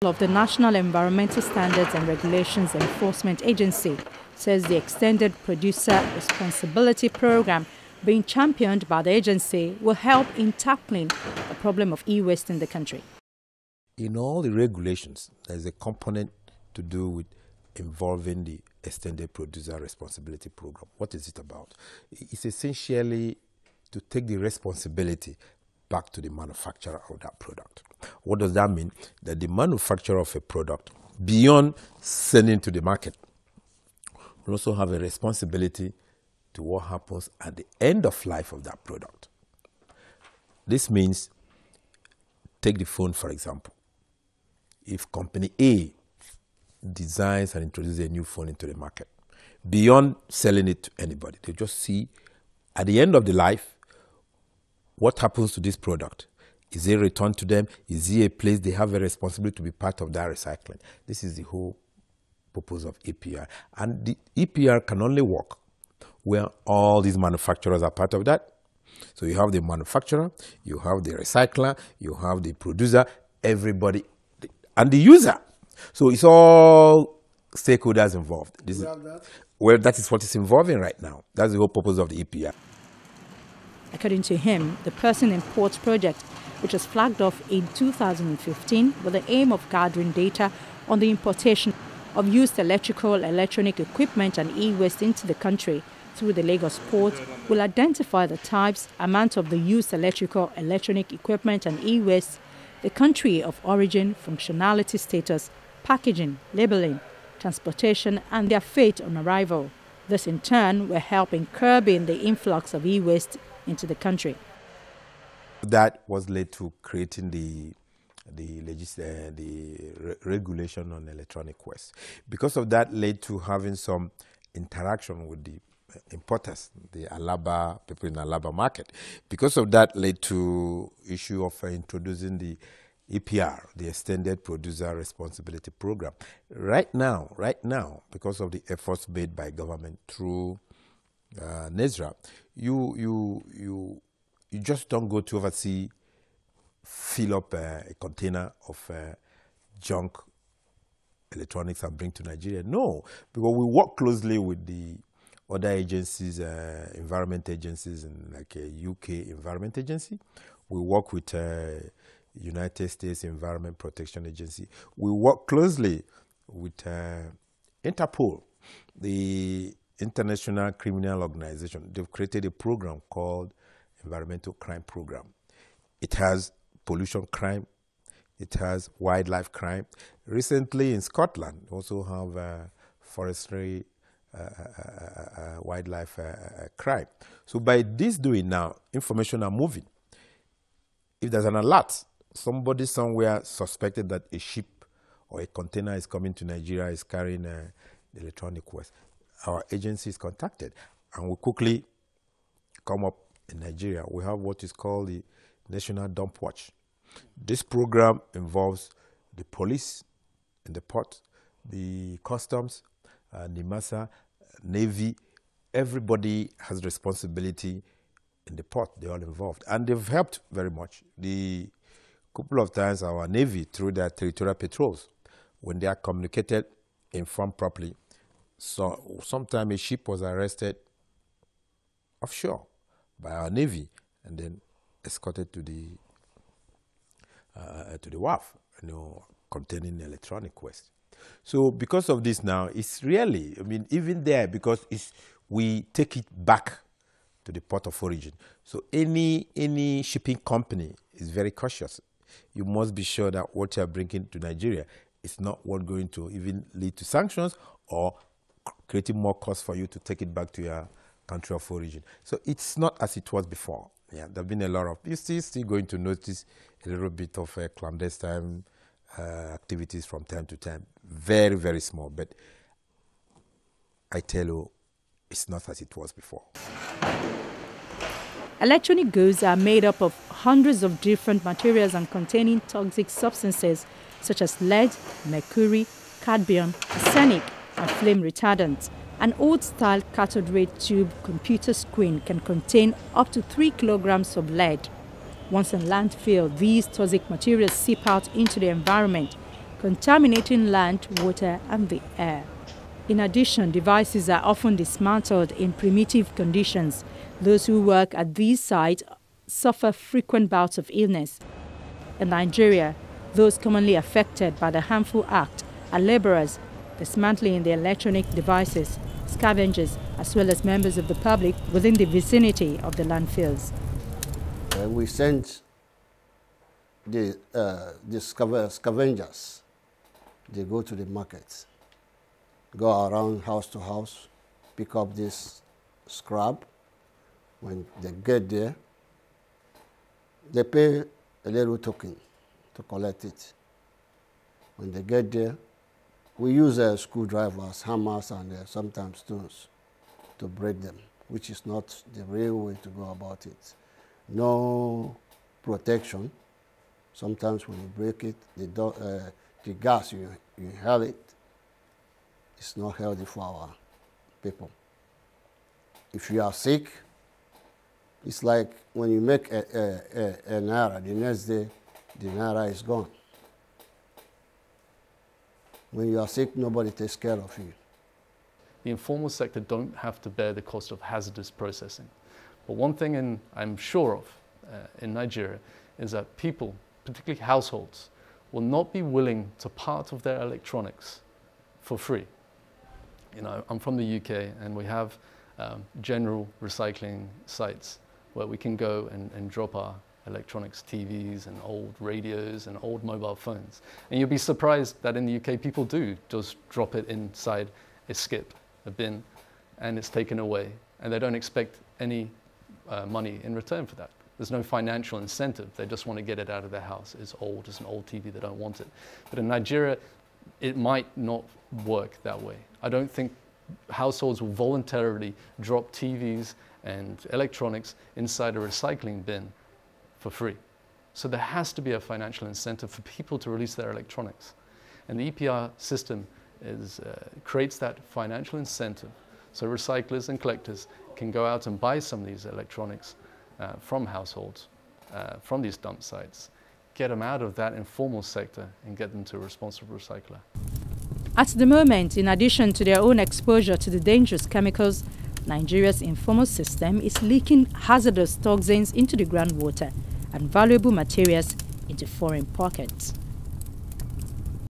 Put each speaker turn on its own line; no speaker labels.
Of the National Environmental Standards and Regulations Enforcement Agency says the Extended Producer Responsibility Program being championed by the agency will help in tackling the problem of e-waste in the country.
In all the regulations, there's a component to do with involving the Extended Producer Responsibility Program. What is it about? It's essentially to take the responsibility back to the manufacturer of that product. What does that mean? That the manufacturer of a product, beyond selling to the market, will also have a responsibility to what happens at the end of life of that product. This means, take the phone for example. If company A designs and introduces a new phone into the market, beyond selling it to anybody, they just see at the end of the life, what happens to this product? Is it returned to them? Is it a place they have a responsibility to be part of that recycling? This is the whole purpose of EPR. And the EPR can only work where all these manufacturers are part of that. So you have the manufacturer, you have the recycler, you have the producer, everybody, and the user. So it's all stakeholders involved. Well, that is what is involving right now. That's the whole purpose of the EPR.
According to him, the Person in Ports project, which was flagged off in 2015 with the aim of gathering data on the importation of used electronic equipment and e-waste into the country through the Lagos port, will identify the types, amount of the used electronic equipment and e-waste, the country of origin, functionality status, packaging, labeling, transportation, and their fate on arrival. This in turn will help in curbing the influx of e-waste into the country.
That was led to creating the regulation on electronic waste. Because of that, led to having some interaction with the importers, the Alaba people in Alaba market. Because of that, led to issue of introducing the EPR, the Extended Producer Responsibility Program. Right now, because of the efforts made by government through NESRA, you just don't go to overseas, fill up a container of junk electronics and bring to Nigeria. No, because we work closely with the other agencies, environment agencies, and like a UK Environment Agency. We work with United States Environment Protection Agency. We work closely with Interpol, the International Criminal Organization. They've created a program called Environmental Crime Program. It has pollution crime, it has wildlife crime. Recently in Scotland, also have forestry wildlife crime. So by this doing now, information are moving. If there's an alert, somebody somewhere suspected that a ship or a container is coming to Nigeria, is carrying electronic waste, our agency is contacted and we quickly come up in Nigeria. We have what is called the National Dump Watch. This program involves the police in the port, the customs, NIMASA, Navy. Everybody has responsibility in the port. They're all involved. And they've helped very much. The couple of times our Navy, through their territorial patrols, when they are communicated, informed properly. So sometime a ship was arrested offshore by our Navy and then escorted to the wharf, containing electronic waste. So because of this now, it's really, even there, because we take it back to the port of origin. So any shipping company is very cautious. You must be sure that what you're bringing to Nigeria is not what going to even lead to sanctions or creating more cost for you to take it back to your country of origin. So it's not as it was before. Yeah, there have been a lot of, you're still going to notice a little bit of clandestine activities from time to time. Very, very small, but I tell you, it's not as it was before.
Electronic goods are made up of hundreds of different materials and containing toxic substances such as lead, mercury, cadmium, arsenic, and flame retardants. An old-style cathode ray tube computer screen can contain up to 3 kilograms of lead. Once in landfill, these toxic materials seep out into the environment, contaminating land, water, and the air. In addition, devices are often dismantled in primitive conditions. Those who work at these sites suffer frequent bouts of illness. In Nigeria, those commonly affected by the harmful act are laborers dismantling the electronic devices, scavengers, as well as members of the public within the vicinity of the landfills.
We sent the scavengers. They go to the markets, go around house to house, pick up this scrap. When they get there, they pay a little token to collect it. When they get there, we use screwdrivers, hammers, and sometimes stones to break them, which is not the real way to go about it. No protection. Sometimes when you break it, the gas you inhale it, it's not healthy for our people. If you are sick, it's like when you make a naira, the next day, the naira is gone. When you are sick, nobody takes care of you.
The informal sector don't have to bear the cost of hazardous processing. But one thing I'm sure of in Nigeria is that people, particularly households, will not be willing to part of their electronics for free. You know, I'm from the UK, and we have general recycling sites where we can go and drop our electronics, TVs and old radios and old mobile phones. And you'll be surprised that in the UK people do just drop it inside a skip, a bin, and it's taken away. And they don't expect any money in return for that. There's no financial incentive. They just want to get it out of their house. It's old, it's an old TV, they don't want it. But in Nigeria, it might not work that way. I don't think households will voluntarily drop TVs and electronics inside a recycling bin for free. So there has to be a financial incentive for people to release their electronics. And the EPR system creates that financial incentive so recyclers and collectors can go out and buy some of these electronics from households, from these dump sites, get them out of that informal sector and get them to a responsible recycler.
At the moment, in addition to their own exposure to the dangerous chemicals, Nigeria's informal system is leaking hazardous toxins into the groundwater and valuable materials into foreign pockets.